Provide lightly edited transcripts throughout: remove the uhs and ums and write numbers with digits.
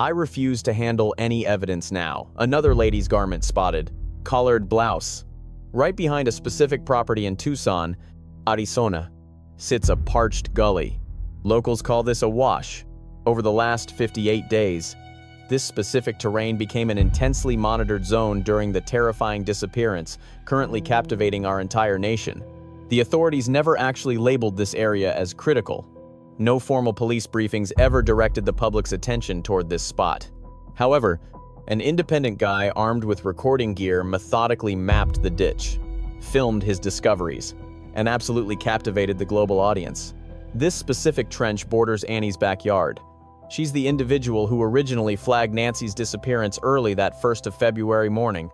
I refuse to handle any evidence now. Another lady's garment spotted. Collared blouse. Right behind a specific property in Tucson, Arizona, sits a parched gully. Locals call this a wash. Over the last 58 days, this specific terrain became an intensely monitored zone during the terrifying disappearance currently captivating our entire nation. The authorities never actually labeled this area as critical. No formal police briefings ever directed the public's attention toward this spot. However, an independent guy armed with recording gear methodically mapped the ditch, filmed his discoveries, and absolutely captivated the global audience. This specific trench borders Annie's backyard. She's the individual who originally flagged Nancy's disappearance early that 1st of February morning.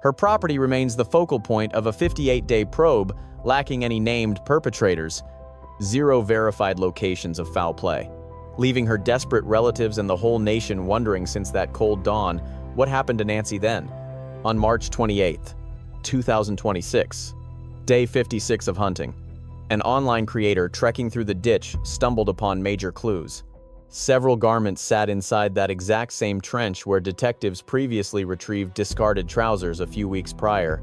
Her property remains the focal point of a 58-day probe, lacking any named perpetrators. 0 verified locations of foul play, leaving her desperate relatives and the whole nation wondering since that cold dawn, what happened to Nancy then? On March 28, 2026, day 56 of hunting, an online creator trekking through the ditch stumbled upon major clues. Several garments sat inside that exact same trench where detectives previously retrieved discarded trousers a few weeks prior.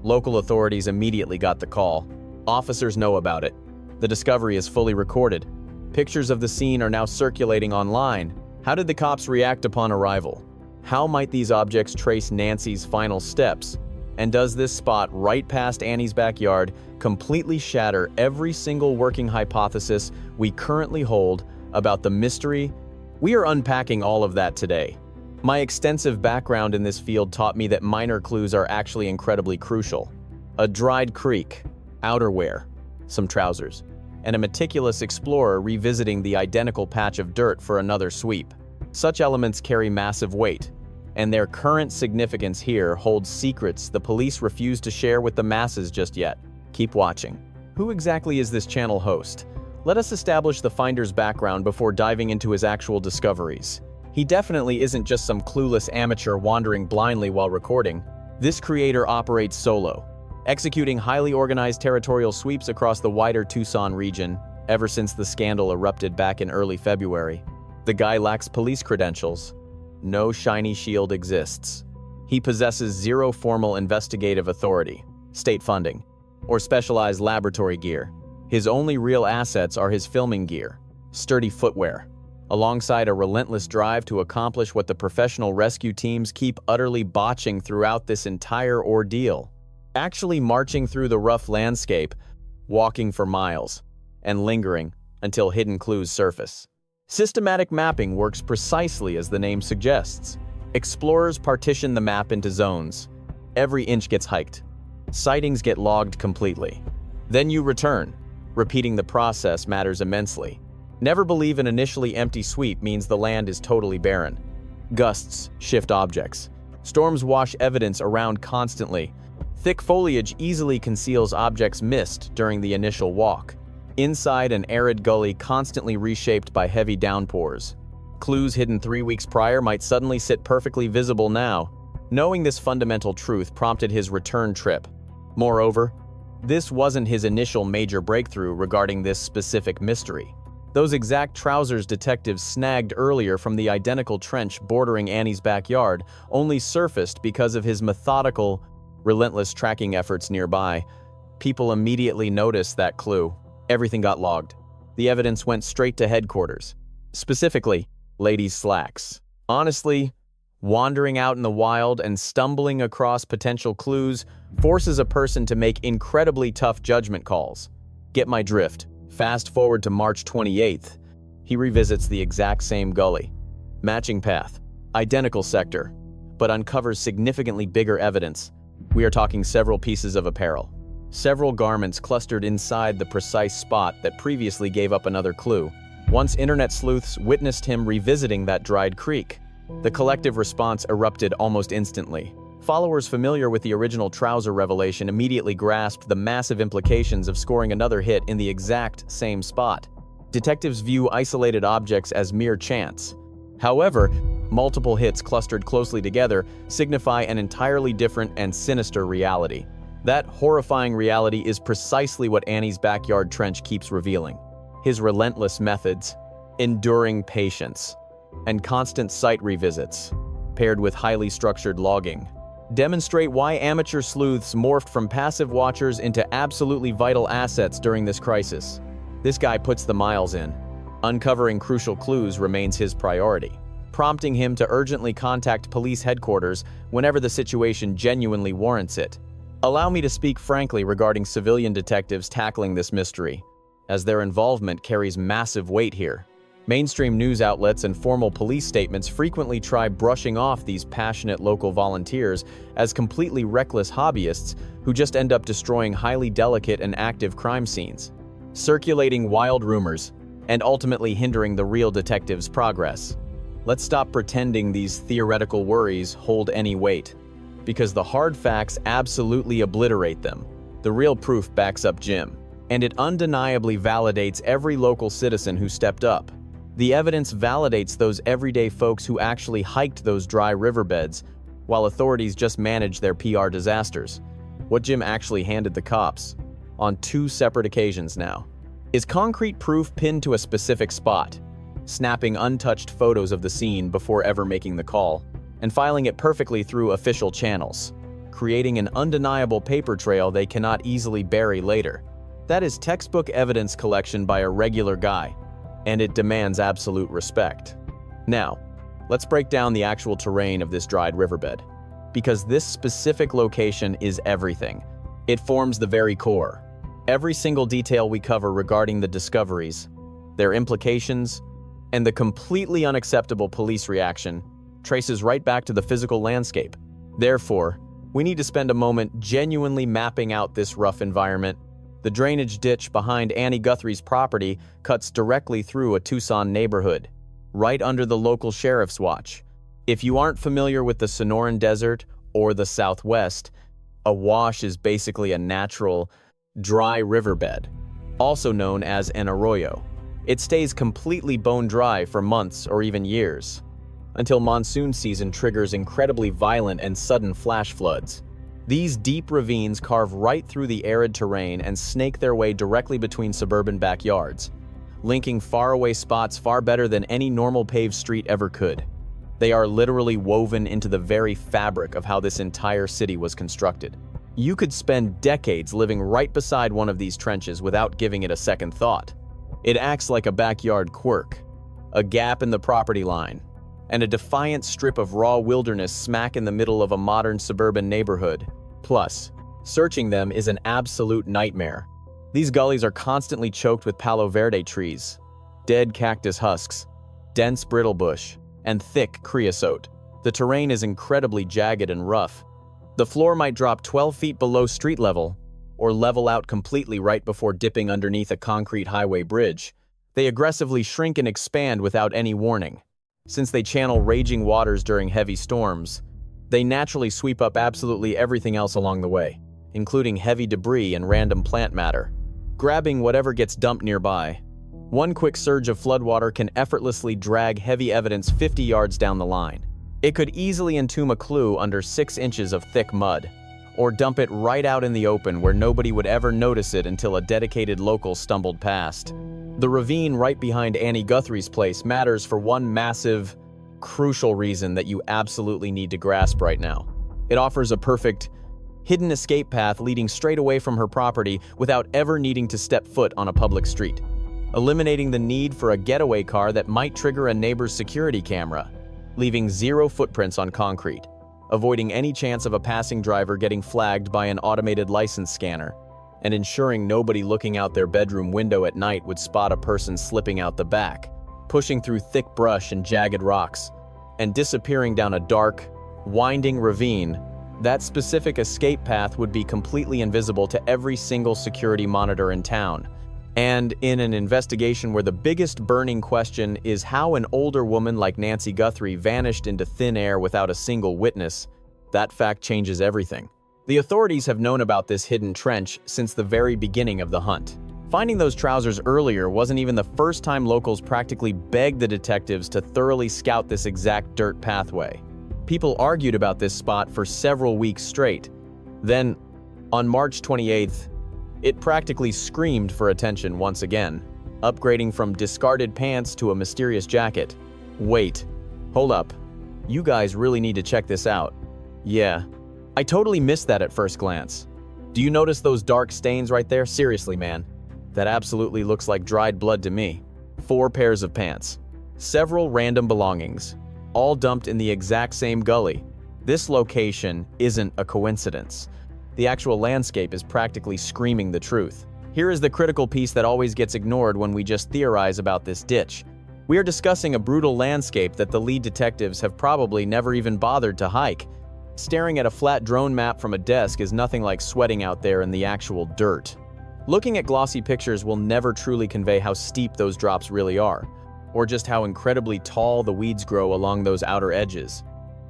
Local authorities immediately got the call. Officers know about it. The discovery is fully recorded. Pictures of the scene are now circulating online. How did the cops react upon arrival? How might these objects trace Nancy's final steps? And does this spot right past Annie's backyard completely shatter every single working hypothesis we currently hold about the mystery? We are unpacking all of that today. My extensive background in this field taught me that minor clues are actually incredibly crucial. A dried creek, outerwear, some trousers, and a meticulous explorer revisiting the identical patch of dirt for another sweep. Such elements carry massive weight, and their current significance here holds secrets the police refuse to share with the masses just yet. Keep watching. Who exactly is this channel host? Let us establish the finder's background before diving into his actual discoveries. He definitely isn't just some clueless amateur wandering blindly while recording. This creator operates solo, executing highly organized territorial sweeps across the wider Tucson region ever since the scandal erupted back in early February. The guy lacks police credentials. No shiny shield exists. He possesses 0 formal investigative authority, state funding, or specialized laboratory gear. His only real assets are his filming gear, sturdy footwear, alongside a relentless drive to accomplish what the professional rescue teams keep utterly botching throughout this entire ordeal. Actually marching through the rough landscape, walking for miles, and lingering until hidden clues surface. Systematic mapping works precisely as the name suggests. Explorers partition the map into zones. Every inch gets hiked. Sightings get logged completely. Then you return. Repeating the process matters immensely. Never believe an initially empty sweep means the land is totally barren. Gusts shift objects. Storms wash evidence around constantly. Thick foliage easily conceals objects missed during the initial walk. Inside an arid gully constantly reshaped by heavy downpours. Clues hidden 3 weeks prior might suddenly sit perfectly visible now. Knowing this fundamental truth prompted his return trip. Moreover, this wasn't his initial major breakthrough regarding this specific mystery. Those exact trousers detectives snagged earlier from the identical trench bordering Annie's backyard only surfaced because of his methodical, relentless tracking efforts nearby. People immediately noticed that clue. Everything got logged. The evidence went straight to headquarters. Specifically, ladies' slacks. Honestly, wandering out in the wild and stumbling across potential clues forces a person to make incredibly tough judgment calls. Get my drift. Fast forward to March 28th. He revisits the exact same gully. Matching path. Identical sector. But uncovers significantly bigger evidence. We are talking several pieces of apparel. Several garments clustered inside the precise spot that previously gave up another clue. Once internet sleuths witnessed him revisiting that dried creek, the collective response erupted almost instantly. Followers familiar with the original trouser revelation immediately grasped the massive implications of scoring another hit in the exact same spot. Detectives view isolated objects as mere chance. However, multiple hits clustered closely together signify an entirely different and sinister reality. That horrifying reality is precisely what Annie's backyard trench keeps revealing. His relentless methods, enduring patience, and constant site revisits, paired with highly structured logging, demonstrate why amateur sleuths morphed from passive watchers into absolutely vital assets during this crisis. This guy puts the miles in. Uncovering crucial clues remains his priority, prompting him to urgently contact police headquarters whenever the situation genuinely warrants it. Allow me to speak frankly regarding civilian detectives tackling this mystery, as their involvement carries massive weight here. Mainstream news outlets and formal police statements frequently try brushing off these passionate local volunteers as completely reckless hobbyists who just end up destroying highly delicate and active crime scenes, circulating wild rumors, and ultimately hindering the real detectives' progress. Let's stop pretending these theoretical worries hold any weight, because the hard facts absolutely obliterate them. The real proof backs up Jim, and it undeniably validates every local citizen who stepped up. The evidence validates those everyday folks who actually hiked those dry riverbeds, while authorities just managed their PR disasters. What Jim actually handed the cops, on 2 separate occasions now, is concrete proof pinned to a specific spot, snapping untouched photos of the scene before ever making the call, and filing it perfectly through official channels, creating an undeniable paper trail they cannot easily bury later. That is textbook evidence collection by a regular guy, and it demands absolute respect. Now, let's break down the actual terrain of this dried riverbed, because this specific location is everything. It forms the very core. Every single detail we cover regarding the discoveries, their implications, and the completely unacceptable police reaction traces right back to the physical landscape. Therefore, we need to spend a moment genuinely mapping out this rough environment. The drainage ditch behind Nancy Guthrie's property cuts directly through a Tucson neighborhood, right under the local sheriff's watch. If you aren't familiar with the Sonoran Desert or the Southwest, a wash is basically a natural, dry riverbed, also known as an arroyo. It stays completely bone dry for months or even years, until monsoon season triggers incredibly violent and sudden flash floods. These deep ravines carve right through the arid terrain and snake their way directly between suburban backyards, linking faraway spots far better than any normal paved street ever could. They are literally woven into the very fabric of how this entire city was constructed. You could spend decades living right beside one of these trenches without giving it a second thought. It acts like a backyard quirk, a gap in the property line, and a defiant strip of raw wilderness smack in the middle of a modern suburban neighborhood. Plus, searching them is an absolute nightmare. These gullies are constantly choked with Palo Verde trees, dead cactus husks, dense brittle bush, and thick creosote. The terrain is incredibly jagged and rough. The floor might drop 12 feet below street level, or level out completely right before dipping underneath a concrete highway bridge. They aggressively shrink and expand without any warning. Since they channel raging waters during heavy storms, they naturally sweep up absolutely everything else along the way, including heavy debris and random plant matter, grabbing whatever gets dumped nearby. One quick surge of floodwater can effortlessly drag heavy evidence 50 yards down the line. It could easily entomb a clue under 6 inches of thick mud, or dump it right out in the open where nobody would ever notice it until a dedicated local stumbled past. The ravine right behind Nancy Guthrie's place matters for one massive, crucial reason that you absolutely need to grasp right now. It offers a perfect, hidden escape path leading straight away from her property without ever needing to step foot on a public street, eliminating the need for a getaway car that might trigger a neighbor's security camera, leaving 0 footprints on concrete, avoiding any chance of a passing driver getting flagged by an automated license scanner, and ensuring nobody looking out their bedroom window at night would spot a person slipping out the back, pushing through thick brush and jagged rocks, and disappearing down a dark, winding ravine. That specific escape path would be completely invisible to every single security monitor in town. And in an investigation where the biggest burning question is how an older woman like Nancy Guthrie vanished into thin air without a single witness, that fact changes everything. The authorities have known about this hidden trench since the very beginning of the hunt. Finding those trousers earlier wasn't even the first time locals practically begged the detectives to thoroughly scout this exact dirt pathway. People argued about this spot for several weeks straight. Then, on March 28th, it practically screamed for attention once again, upgrading from discarded pants to a mysterious jacket. Wait, hold up. You guys really need to check this out. Yeah, I totally missed that at first glance. Do you notice those dark stains right there? Seriously, man. That absolutely looks like dried blood to me. 4 pairs of pants. Several random belongings, all dumped in the exact same gully. This location isn't a coincidence. The actual landscape is practically screaming the truth. Here is the critical piece that always gets ignored when we just theorize about this ditch. We are discussing a brutal landscape that the lead detectives have probably never even bothered to hike. Staring at a flat drone map from a desk is nothing like sweating out there in the actual dirt. Looking at glossy pictures will never truly convey how steep those drops really are, or just how incredibly tall the weeds grow along those outer edges,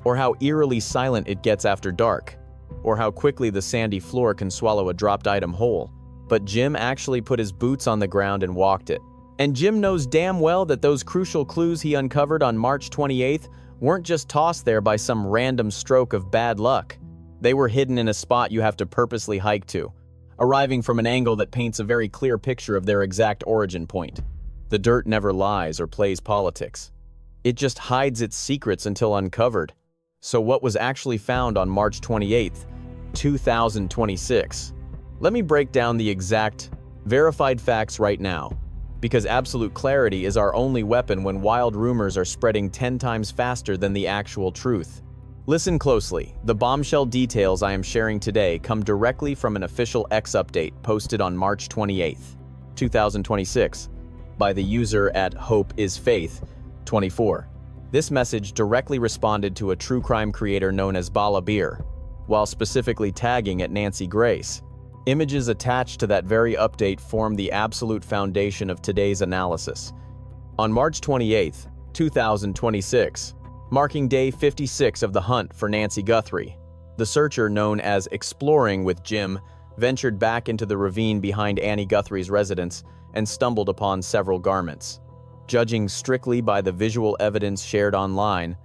or how eerily silent it gets after dark, or how quickly the sandy floor can swallow a dropped item whole. But Jim actually put his boots on the ground and walked it. And Jim knows damn well that those crucial clues he uncovered on March 28th weren't just tossed there by some random stroke of bad luck. They were hidden in a spot you have to purposely hike to, arriving from an angle that paints a very clear picture of their exact origin point. The dirt never lies or plays politics. It just hides its secrets until uncovered. So what was actually found on March 28th, 2026? Let me break down the exact, verified facts right now, because absolute clarity is our only weapon when wild rumors are spreading 10 times faster than the actual truth. Listen closely. The bombshell details I am sharing today come directly from an official X update posted on March 28th, 2026, by the user at HopeIsFaith24. This message directly responded to a true crime creator known as Bala Beer, while specifically tagging at Nancy Grace. Images attached to that very update form the absolute foundation of today's analysis. On March 28th, 2026, marking day 56 of the hunt for Nancy Guthrie, the searcher known as Exploring with Jim ventured back into the ravine behind Annie Guthrie's residence and stumbled upon several garments. Judging strictly by the visual evidence shared online,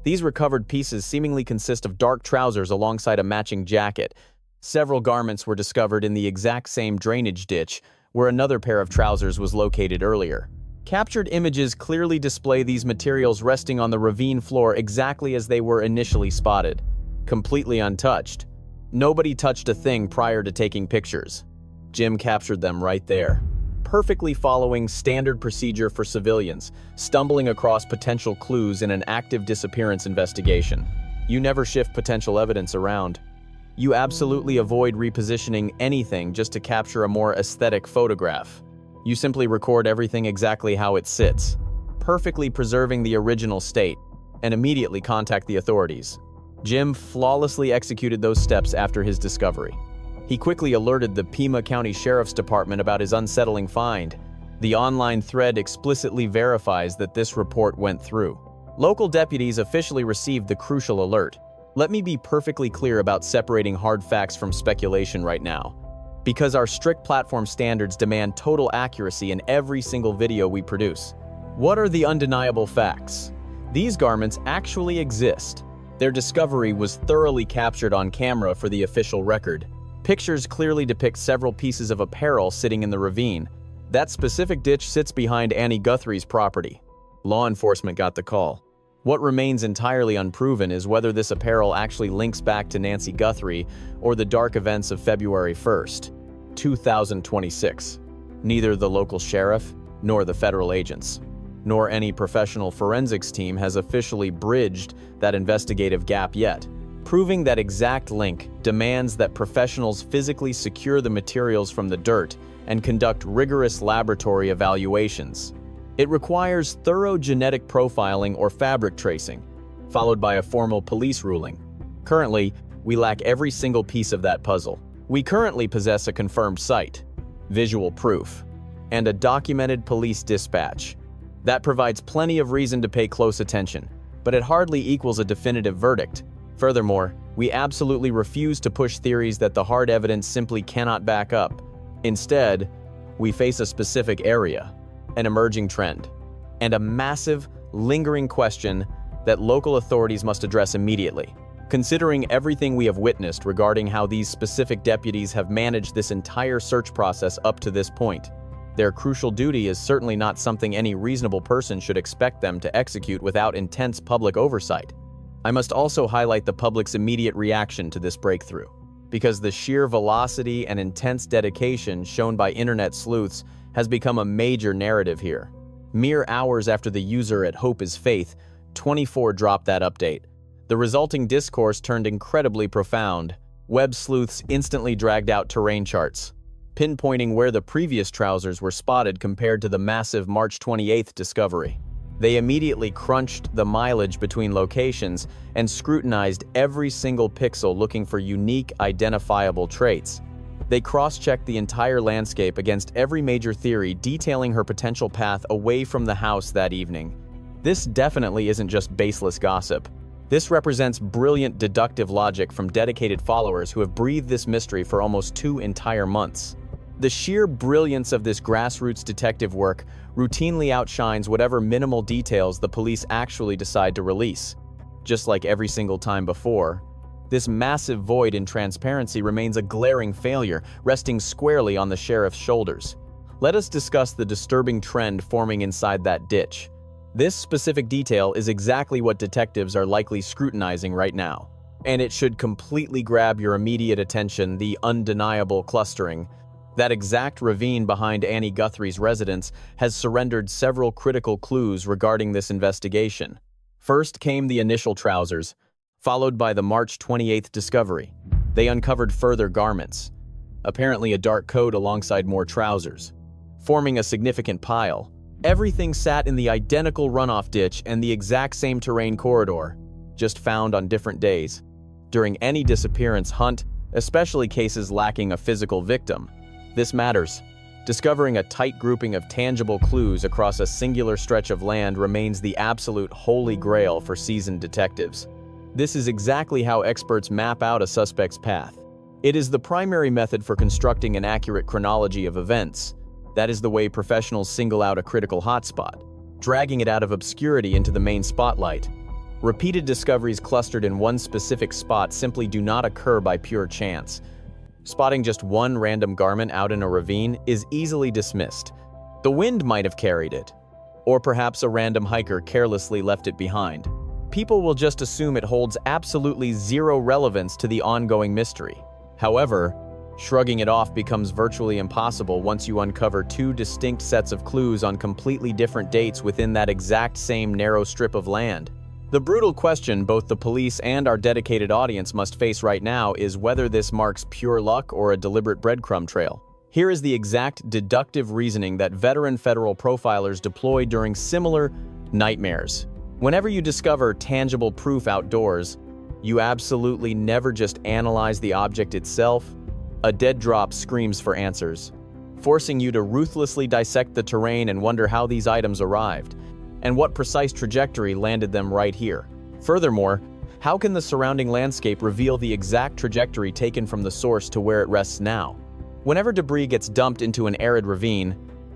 these recovered pieces seemingly consist of dark trousers alongside a matching jacket. Several garments were discovered in the exact same drainage ditch where another pair of trousers was located earlier. Captured images clearly display these materials resting on the ravine floor exactly as they were initially spotted, completely untouched. Nobody touched a thing prior to taking pictures. Jim captured them right there, perfectly following standard procedure for civilians, stumbling across potential clues in an active disappearance investigation. You never shift potential evidence around. You absolutely avoid repositioning anything just to capture a more aesthetic photograph. You simply record everything exactly how it sits, perfectly preserving the original state, and immediately contact the authorities. Jim flawlessly executed those steps after his discovery. He quickly alerted the Pima County Sheriff's Department about his unsettling find. The online thread explicitly verifies that this report went through. Local deputies officially received the crucial alert. Let me be perfectly clear about separating hard facts from speculation right now, because our strict platform standards demand total accuracy in every single video we produce. What are the undeniable facts? These garments actually exist. Their discovery was thoroughly captured on camera for the official record. Pictures clearly depict several pieces of apparel sitting in the ravine. That specific ditch sits behind Annie Guthrie's property. Law enforcement got the call. What remains entirely unproven is whether this apparel actually links back to Nancy Guthrie or the dark events of February 1st, 2026. Neither the local sheriff, nor the federal agents, nor any professional forensics team has officially bridged that investigative gap yet. Proving that exact link demands that professionals physically secure the materials from the dirt and conduct rigorous laboratory evaluations. It requires thorough genetic profiling or fabric tracing, followed by a formal police ruling. Currently, we lack every single piece of that puzzle. We currently possess a confirmed site, visual proof, and a documented police dispatch. That provides plenty of reason to pay close attention, but it hardly equals a definitive verdict. Furthermore, we absolutely refuse to push theories that the hard evidence simply cannot back up. Instead, we face a specific area, an emerging trend, and a massive, lingering question that local authorities must address immediately. Considering everything we have witnessed regarding how these specific deputies have managed this entire search process up to this point, Their crucial duty is certainly not something any reasonable person should expect them to execute without intense public oversight. I must also highlight the public's immediate reaction to this breakthrough, because the sheer velocity and intense dedication shown by internet sleuths has become a major narrative here. Mere hours after the user at Hope is Faith, 24 dropped that update. The resulting discourse turned incredibly profound. Web sleuths instantly dragged out terrain charts, pinpointing where the previous trousers were spotted compared to the massive March 28th discovery. They immediately crunched the mileage between locations and scrutinized every single pixel looking for unique, identifiable traits. They cross-checked the entire landscape against every major theory detailing her potential path away from the house that evening. This definitely isn't just baseless gossip. This represents brilliant deductive logic from dedicated followers who have breathed this mystery for almost 2 entire months. The sheer brilliance of this grassroots detective work routinely outshines whatever minimal details the police actually decide to release. Just like every single time before, this massive void in transparency remains a glaring failure, resting squarely on the sheriff's shoulders. Let us discuss the disturbing trend forming inside that ditch. This specific detail is exactly what detectives are likely scrutinizing right now, and it should completely grab your immediate attention: the undeniable clustering. That exact ravine behind Annie Guthrie's residence has surrendered several critical clues regarding this investigation. First came the initial trousers, followed by the March 28th discovery. They uncovered further garments, apparently a dark coat alongside more trousers, forming a significant pile. Everything sat in the identical runoff ditch and the exact same terrain corridor, just found on different days. During any disappearance hunt, especially cases lacking a physical victim, this matters. Discovering a tight grouping of tangible clues across a singular stretch of land remains the absolute holy grail for seasoned detectives. This is exactly how experts map out a suspect's path. It is the primary method for constructing an accurate chronology of events. That is the way professionals single out a critical hotspot, dragging it out of obscurity into the main spotlight. Repeated discoveries clustered in one specific spot simply do not occur by pure chance. Spotting just one random garment out in a ravine is easily dismissed. The wind might have carried it, or perhaps a random hiker carelessly left it behind. People will just assume it holds absolutely zero relevance to the ongoing mystery. However, shrugging it off becomes virtually impossible once you uncover 2 distinct sets of clues on completely different dates within that exact same narrow strip of land. The brutal question both the police and our dedicated audience must face right now is whether this marks pure luck or a deliberate breadcrumb trail. Here is the exact deductive reasoning that veteran federal profilers deploy during similar nightmares. Whenever you discover tangible proof outdoors, you absolutely never just analyze the object itself. A dead drop screams for answers, forcing you to ruthlessly dissect the terrain and wonder how these items arrived, and what precise trajectory landed them right here. Furthermore, how can the surrounding landscape reveal the exact trajectory taken from the source to where it rests now? Whenever debris gets dumped into an arid ravine,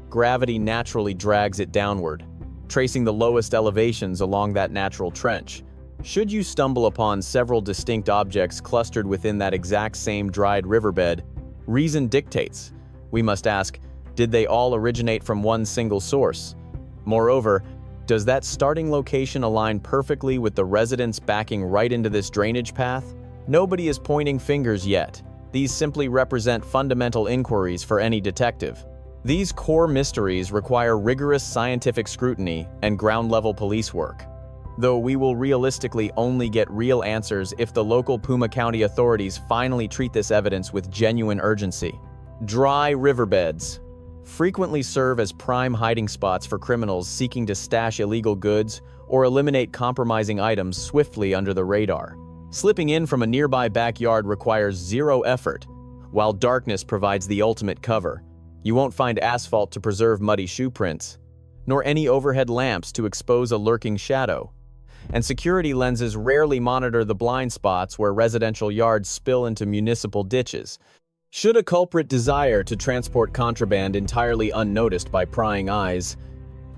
gravity naturally drags it downward, tracing the lowest elevations along that natural trench. Should you stumble upon several distinct objects clustered within that exact same dried riverbed, reason dictates we must ask, did they all originate from one single source? Moreover, does that starting location align perfectly with the residents backing right into this drainage path? Nobody is pointing fingers yet. These simply represent fundamental inquiries for any detective. These core mysteries require rigorous scientific scrutiny and ground-level police work, though we will realistically only get real answers if the local Puma County authorities finally treat this evidence with genuine urgency. Dry riverbeds frequently serve as prime hiding spots for criminals seeking to stash illegal goods or eliminate compromising items swiftly under the radar. Slipping in from a nearby backyard requires zero effort, while darkness provides the ultimate cover. You won't find asphalt to preserve muddy shoe prints, nor any overhead lamps to expose a lurking shadow. And security lenses rarely monitor the blind spots where residential yards spill into municipal ditches. Should a culprit desire to transport contraband entirely unnoticed by prying eyes,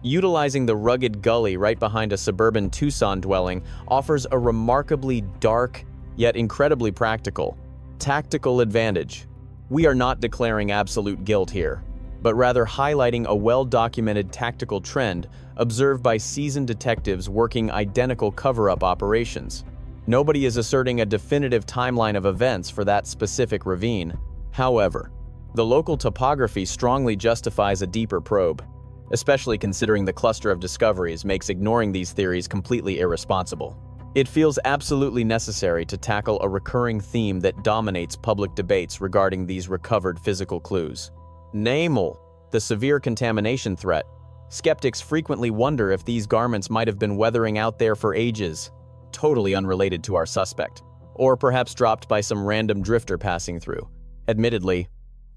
utilizing the rugged gully right behind a suburban Tucson dwelling offers a remarkably dark, yet incredibly practical, tactical advantage. We are not declaring absolute guilt here. but rather highlighting a well-documented tactical trend observed by seasoned detectives working identical cover-up operations. Nobody is asserting a definitive timeline of events for that specific ravine. However, the local topography strongly justifies a deeper probe, especially considering the cluster of discoveries makes ignoring these theories completely irresponsible. It feels absolutely necessary to tackle a recurring theme that dominates public debates regarding these recovered physical clues. Namely, the severe contamination threat. Skeptics frequently wonder if these garments might have been weathering out there for ages, totally unrelated to our suspect, or perhaps dropped by some random drifter passing through. Admittedly,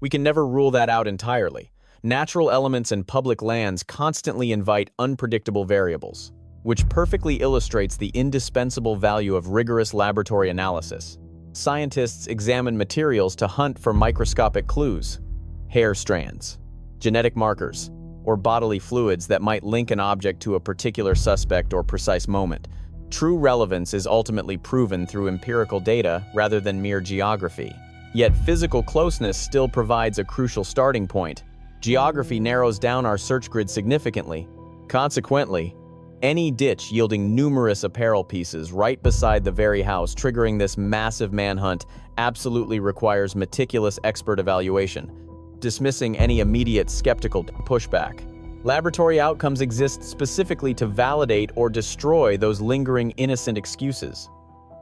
we can never rule that out entirely. Natural elements and public lands constantly invite unpredictable variables, which perfectly illustrates the indispensable value of rigorous laboratory analysis. Scientists examine materials to hunt for microscopic clues, hair strands, genetic markers, or bodily fluids that might link an object to a particular suspect or precise moment. True relevance is ultimately proven through empirical data rather than mere geography. Yet physical closeness still provides a crucial starting point. Geography narrows down our search grid significantly. Consequently, any ditch yielding numerous apparel pieces right beside the very house triggering this massive manhunt absolutely requires meticulous expert evaluation, dismissing any immediate skeptical pushback. Laboratory outcomes exist specifically to validate or destroy those lingering innocent excuses.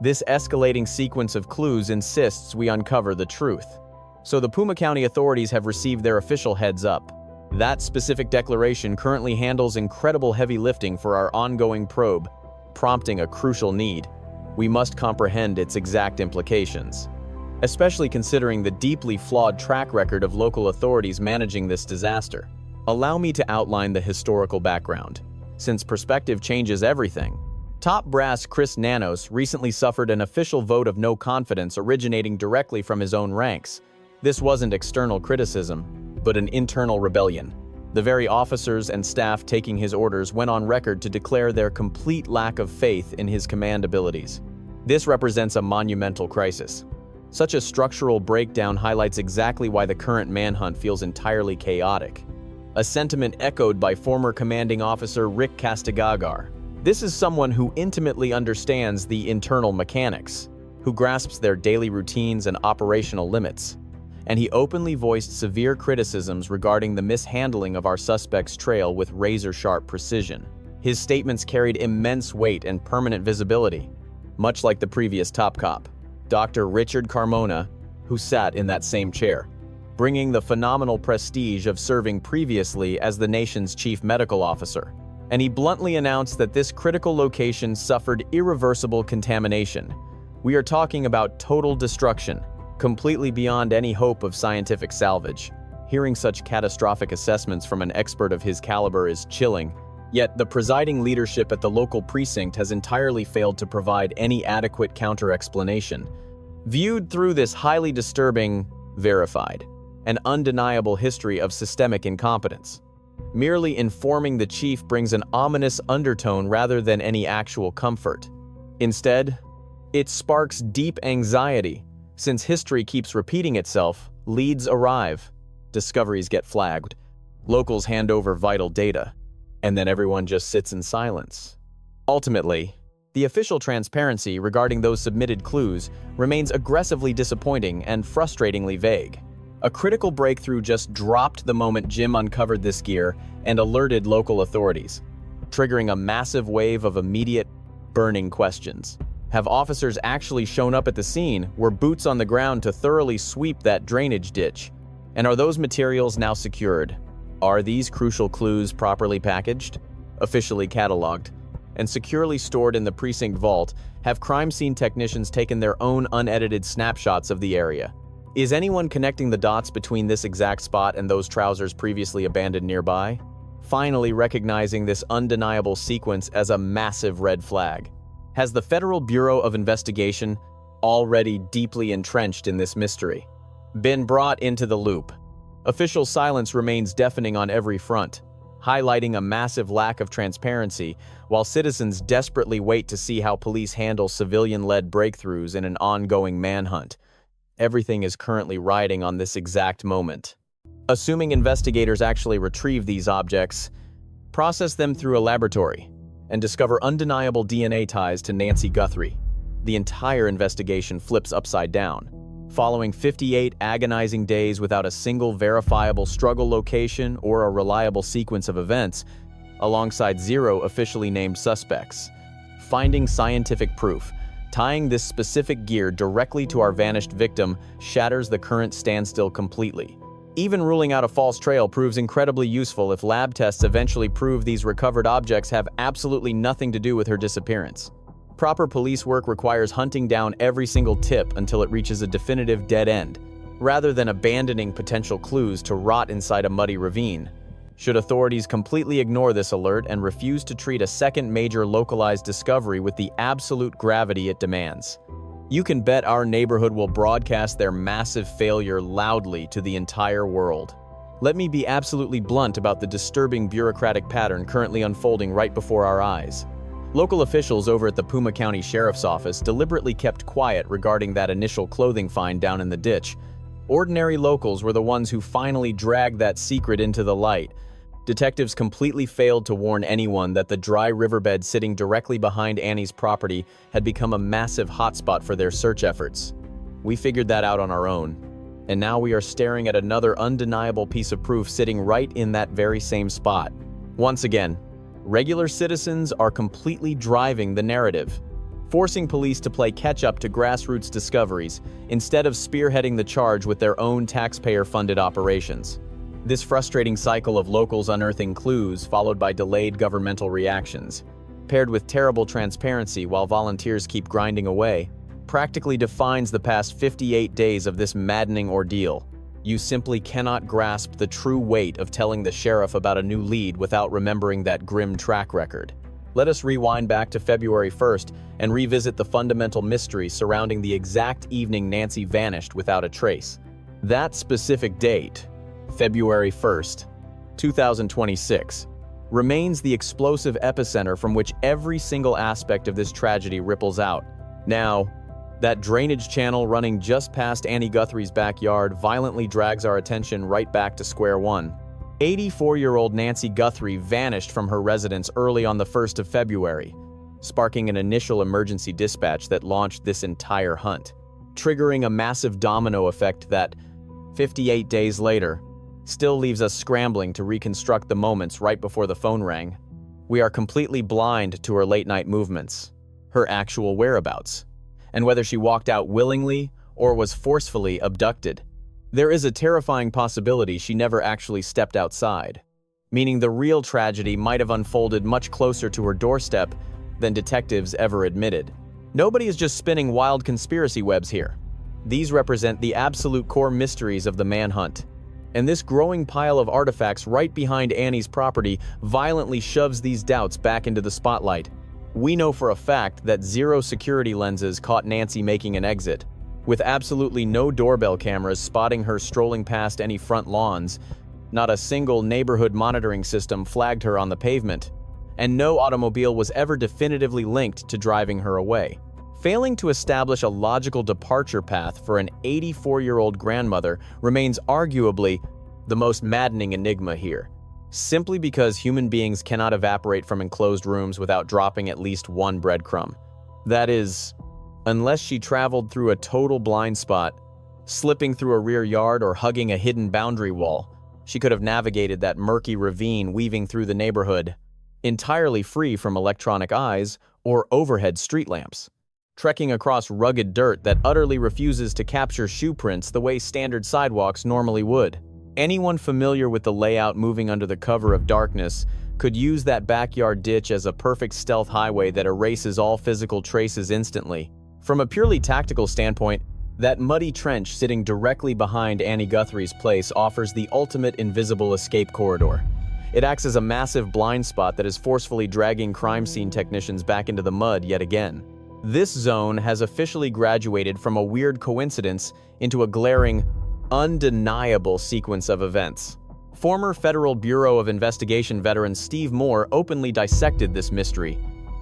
This escalating sequence of clues insists we uncover the truth. So the Puma County authorities have received their official heads up. That specific declaration currently handles incredible heavy lifting for our ongoing probe, prompting a crucial need. We must comprehend its exact implications, especially considering the deeply flawed track record of local authorities managing this disaster. Allow me to outline the historical background, since perspective changes everything. Top brass Chris Nanos recently suffered an official vote of no confidence originating directly from his own ranks. This wasn't external criticism, but an internal rebellion. The very officers and staff taking his orders went on record to declare their complete lack of faith in his command abilities. This represents a monumental crisis. Such a structural breakdown highlights exactly why the current manhunt feels entirely chaotic. A sentiment echoed by former commanding officer Rick Castigagar. This is someone who intimately understands the internal mechanics, who grasps their daily routines and operational limits. And he openly voiced severe criticisms regarding the mishandling of our suspect's trail with razor-sharp precision. His statements carried immense weight and permanent visibility, much like the previous top cop, Dr. Richard Carmona, who sat in that same chair, bringing the phenomenal prestige of serving previously as the nation's chief medical officer. And he bluntly announced that this critical location suffered irreversible contamination. We are talking about total destruction, completely beyond any hope of scientific salvage. Hearing such catastrophic assessments from an expert of his caliber is chilling, yet the presiding leadership at the local precinct has entirely failed to provide any adequate counter-explanation. Viewed through this highly disturbing, verified, and undeniable history of systemic incompetence, merely informing the chief brings an ominous undertone rather than any actual comfort. Instead, it sparks deep anxiety. Since history keeps repeating itself, leads arrive, discoveries get flagged, locals hand over vital data, and then everyone just sits in silence. Ultimately, the official transparency regarding those submitted clues remains aggressively disappointing and frustratingly vague. A critical breakthrough just dropped the moment Jim uncovered this gear and alerted local authorities, triggering a massive wave of immediate, burning questions. Have officers actually shown up at the scene? Were boots on the ground to thoroughly sweep that drainage ditch? And are those materials now secured? Are these crucial clues properly packaged, officially cataloged, and securely stored in the precinct vault? Have crime scene technicians taken their own unedited snapshots of the area? Is anyone connecting the dots between this exact spot and those trousers previously abandoned nearby? Finally recognizing this undeniable sequence as a massive red flag. Has the Federal Bureau of Investigation, already deeply entrenched in this mystery, been brought into the loop? Official silence remains deafening on every front, highlighting a massive lack of transparency, while citizens desperately wait to see how police handle civilian-led breakthroughs in an ongoing manhunt. Everything is currently riding on this exact moment. Assuming investigators actually retrieve these objects, process them through a laboratory, and discover undeniable DNA ties to Nancy Guthrie, the entire investigation flips upside down. Following 58 agonizing days without a single verifiable struggle location or a reliable sequence of events, alongside 0 officially named suspects, finding scientific proof, tying this specific gear directly to our vanished victim shatters the current standstill completely. Even ruling out a false trail proves incredibly useful if lab tests eventually prove these recovered objects have absolutely nothing to do with her disappearance. Proper police work requires hunting down every single tip until it reaches a definitive dead end, rather than abandoning potential clues to rot inside a muddy ravine. Should authorities completely ignore this alert and refuse to treat a second major localized discovery with the absolute gravity it demands, you can bet our neighborhood will broadcast their massive failure loudly to the entire world. Let me be absolutely blunt about the disturbing bureaucratic pattern currently unfolding right before our eyes. Local officials over at the Puma County Sheriff's Office deliberately kept quiet regarding that initial clothing find down in the ditch. Ordinary locals were the ones who finally dragged that secret into the light. Detectives completely failed to warn anyone that the dry riverbed sitting directly behind Annie's property had become a massive hotspot for their search efforts. We figured that out on our own, and now we are staring at another undeniable piece of proof sitting right in that very same spot. Once again, regular citizens are completely driving the narrative, forcing police to play catch-up to grassroots discoveries instead of spearheading the charge with their own taxpayer-funded operations. This frustrating cycle of locals unearthing clues followed by delayed governmental reactions, paired with terrible transparency while volunteers keep grinding away, practically defines the past 58 days of this maddening ordeal. You simply cannot grasp the true weight of telling the sheriff about a new lead without remembering that grim track record. Let us rewind back to February 1st and revisit the fundamental mystery surrounding the exact evening Nancy vanished without a trace. That specific date, February 1st, 2026, remains the explosive epicenter from which every single aspect of this tragedy ripples out. Now, that drainage channel running just past Annie Guthrie's backyard violently drags our attention right back to square one. 84-year-old Nancy Guthrie vanished from her residence early on the 1st of February, sparking an initial emergency dispatch that launched this entire hunt, triggering a massive domino effect that, 58 days later, still leaves us scrambling to reconstruct the moments right before the phone rang. We are completely blind to her late-night movements, her actual whereabouts, and whether she walked out willingly or was forcefully abducted. There is a terrifying possibility she never actually stepped outside, meaning the real tragedy might have unfolded much closer to her doorstep than detectives ever admitted. Nobody is just spinning wild conspiracy webs here. These represent the absolute core mysteries of the manhunt. And this growing pile of artifacts right behind Annie's property violently shoves these doubts back into the spotlight. We know for a fact that 0 security lenses caught Nancy making an exit, with absolutely no doorbell cameras spotting her strolling past any front lawns. Not a single neighborhood monitoring system flagged her on the pavement, and no automobile was ever definitively linked to driving her away. Failing to establish a logical departure path for an 84-year-old grandmother remains arguably the most maddening enigma here, simply because human beings cannot evaporate from enclosed rooms without dropping at least one breadcrumb. That is, unless she traveled through a total blind spot, slipping through a rear yard or hugging a hidden boundary wall, she could have navigated that murky ravine weaving through the neighborhood, entirely free from electronic eyes or overhead street lamps, trekking across rugged dirt that utterly refuses to capture shoe prints the way standard sidewalks normally would. Anyone familiar with the layout moving under the cover of darkness could use that backyard ditch as a perfect stealth highway that erases all physical traces instantly. From a purely tactical standpoint, that muddy trench sitting directly behind Annie Guthrie's place offers the ultimate invisible escape corridor. It acts as a massive blind spot that is forcefully dragging crime scene technicians back into the mud yet again. This zone has officially graduated from a weird coincidence into a glaring, undeniable sequence of events. Former Federal Bureau of Investigation veteran Steve Moore openly dissected this mystery,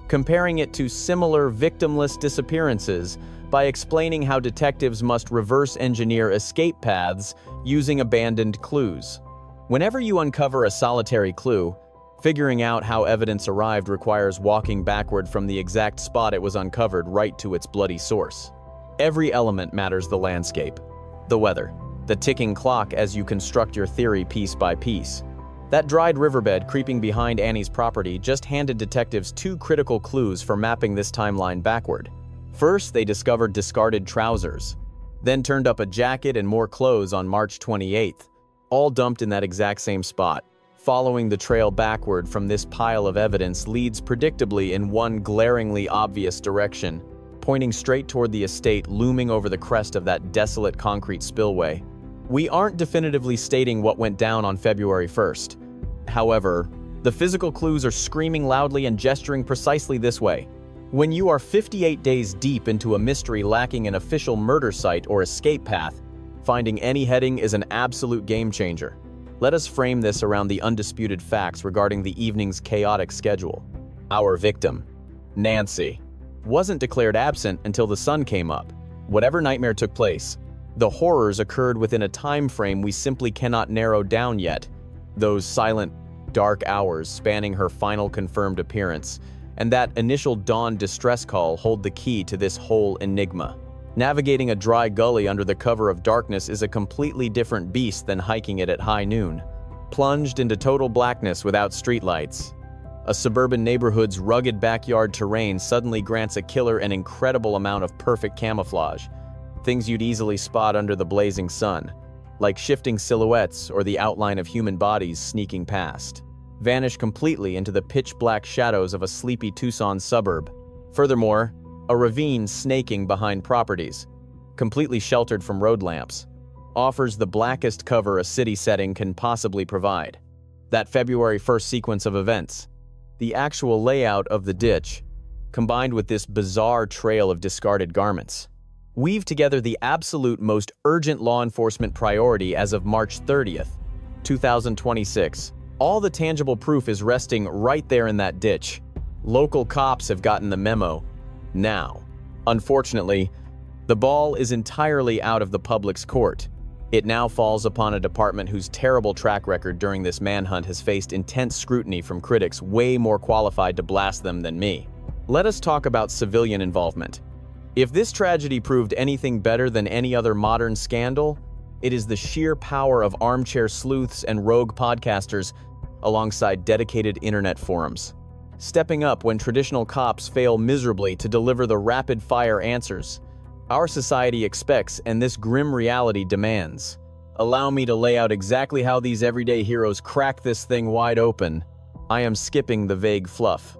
comparing it to similar victimless disappearances by explaining how detectives must reverse engineer escape paths using abandoned clues. Whenever you uncover a solitary clue, figuring out how evidence arrived requires walking backward from the exact spot it was uncovered right to its bloody source. Every element matters: the landscape, the weather, the ticking clock as you construct your theory piece by piece. That dried riverbed creeping behind Annie's property just handed detectives two critical clues for mapping this timeline backward. First, they discovered discarded trousers, then turned up a jacket and more clothes on March 28th, all dumped in that exact same spot. Following the trail backward from this pile of evidence leads predictably in one glaringly obvious direction, pointing straight toward the estate looming over the crest of that desolate concrete spillway. We aren't definitively stating what went down on February 1st. However, the physical clues are screaming loudly and gesturing precisely this way. When you are 58 days deep into a mystery lacking an official murder site or escape path, finding any heading is an absolute game changer. Let us frame this around the undisputed facts regarding the evening's chaotic schedule. Our victim, Nancy, wasn't declared absent until the sun came up. Whatever nightmare took place, the horrors occurred within a time frame we simply cannot narrow down yet. Those silent, dark hours spanning her final confirmed appearance, and that initial dawn distress call hold the key to this whole enigma. Navigating a dry gully under the cover of darkness is a completely different beast than hiking it at high noon. Plunged into total blackness without streetlights, a suburban neighborhood's rugged backyard terrain suddenly grants a killer an incredible amount of perfect camouflage. Things you'd easily spot under the blazing sun, like shifting silhouettes or the outline of human bodies sneaking past, vanish completely into the pitch-black shadows of a sleepy Tucson suburb. Furthermore, a ravine snaking behind properties, completely sheltered from road lamps, offers the blackest cover a city setting can possibly provide. That February 1st sequence of events, the actual layout of the ditch, combined with this bizarre trail of discarded garments, weave together the absolute most urgent law enforcement priority as of March 30th, 2026. All the tangible proof is resting right there in that ditch. Local cops have gotten the memo now. Unfortunately, the ball is entirely out of the public's court. It now falls upon a department whose terrible track record during this manhunt has faced intense scrutiny from critics way more qualified to blast them than me. Let us talk about civilian involvement. If this tragedy proved anything better than any other modern scandal, it is the sheer power of armchair sleuths and rogue podcasters alongside dedicated internet forums, stepping up when traditional cops fail miserably to deliver the rapid-fire answers our society expects and this grim reality demands. Allow me to lay out exactly how these everyday heroes crack this thing wide open. I am skipping the vague fluff.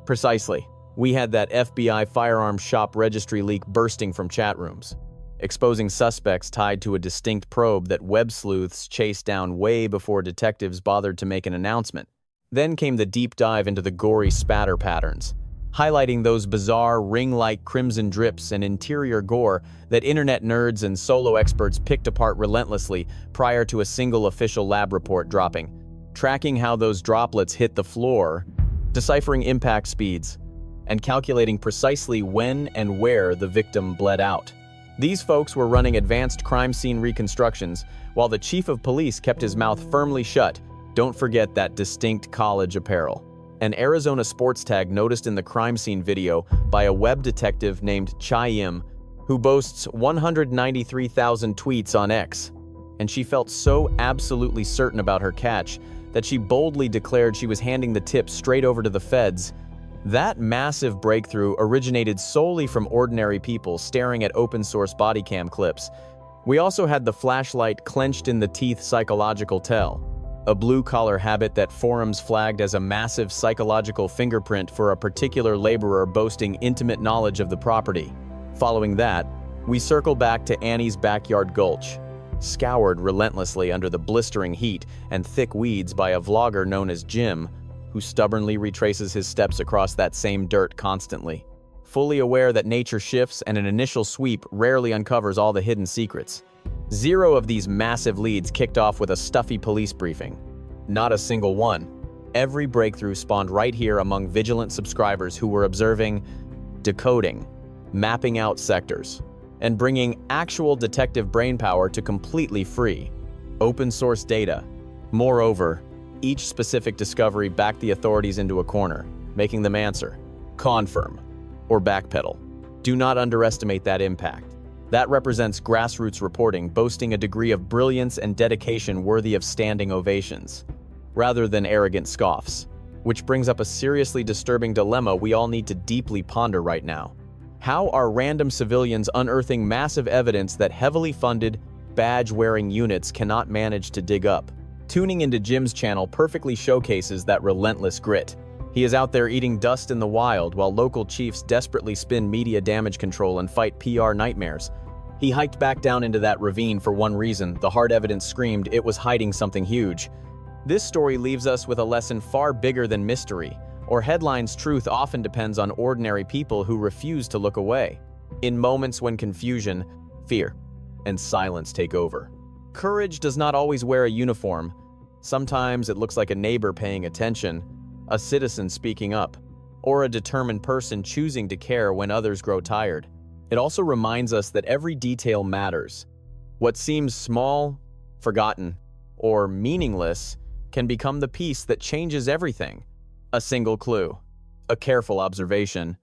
Precisely. We had that FBI firearms shop registry leak bursting from chat rooms, exposing suspects tied to a distinct probe that web sleuths chased down way before detectives bothered to make an announcement. Then came the deep dive into the gory spatter patterns, highlighting those bizarre ring-like crimson drips and interior gore that internet nerds and solo experts picked apart relentlessly prior to a single official lab report dropping, tracking how those droplets hit the floor, deciphering impact speeds, and calculating precisely when and where the victim bled out. These folks were running advanced crime scene reconstructions, while the chief of police kept his mouth firmly shut. Don't forget that distinct college apparel. An Arizona sports tag noticed in the crime scene video by a web detective named Chai-Im, who boasts 193,000 tweets on X. And she felt so absolutely certain about her catch that she boldly declared she was handing the tip straight over to the feds. That massive breakthrough originated solely from ordinary people staring at open-source body cam clips. We also had the flashlight clenched in the teeth psychological tell, a blue-collar habit that forums flagged as a massive psychological fingerprint for a particular laborer boasting intimate knowledge of the property. Following that, we circle back to Annie's backyard gulch, scoured relentlessly under the blistering heat and thick weeds by a vlogger known as Jim, who stubbornly retraces his steps across that same dirt constantly, fully aware that nature shifts and an initial sweep rarely uncovers all the hidden secrets. Zero of these massive leads kicked off with a stuffy police briefing. Not a single one. Every breakthrough spawned right here among vigilant subscribers who were observing, decoding, mapping out sectors, and bringing actual detective brainpower to completely free, open-source data. Moreover, each specific discovery backed the authorities into a corner, making them answer, confirm, or backpedal. Do not underestimate that impact. That represents grassroots reporting boasting a degree of brilliance and dedication worthy of standing ovations, rather than arrogant scoffs. Which brings up a seriously disturbing dilemma we all need to deeply ponder right now. How are random civilians unearthing massive evidence that heavily funded, badge-wearing units cannot manage to dig up? Tuning into Jim's channel perfectly showcases that relentless grit. He is out there eating dust in the wild while local chiefs desperately spin media damage control and fight PR nightmares. He hiked back down into that ravine for one reason: the hard evidence screamed it was hiding something huge. This story leaves us with a lesson far bigger than mystery, or headlines. Truth often depends on ordinary people who refuse to look away. In moments when confusion, fear, and silence take over. Courage does not always wear a uniform. Sometimes it looks like a neighbor paying attention, a citizen speaking up, or a determined person choosing to care when others grow tired. It also reminds us that every detail matters. What seems small, forgotten, or meaningless can become the piece that changes everything. A single clue, a careful observation,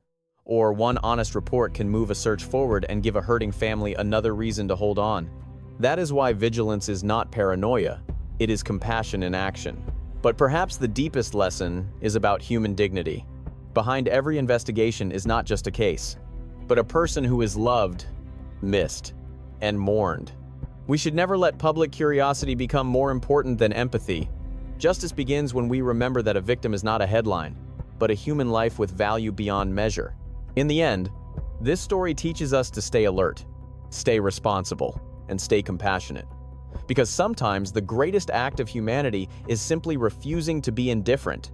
or one honest report can move a search forward and give a hurting family another reason to hold on. That is why vigilance is not paranoia, it is compassion in action. But perhaps the deepest lesson is about human dignity. Behind every investigation is not just a case, but a person who is loved, missed, and mourned. We should never let public curiosity become more important than empathy. Justice begins when we remember that a victim is not a headline, but a human life with value beyond measure. In the end, this story teaches us to stay alert, stay responsible, and stay compassionate. Because sometimes the greatest act of humanity is simply refusing to be indifferent.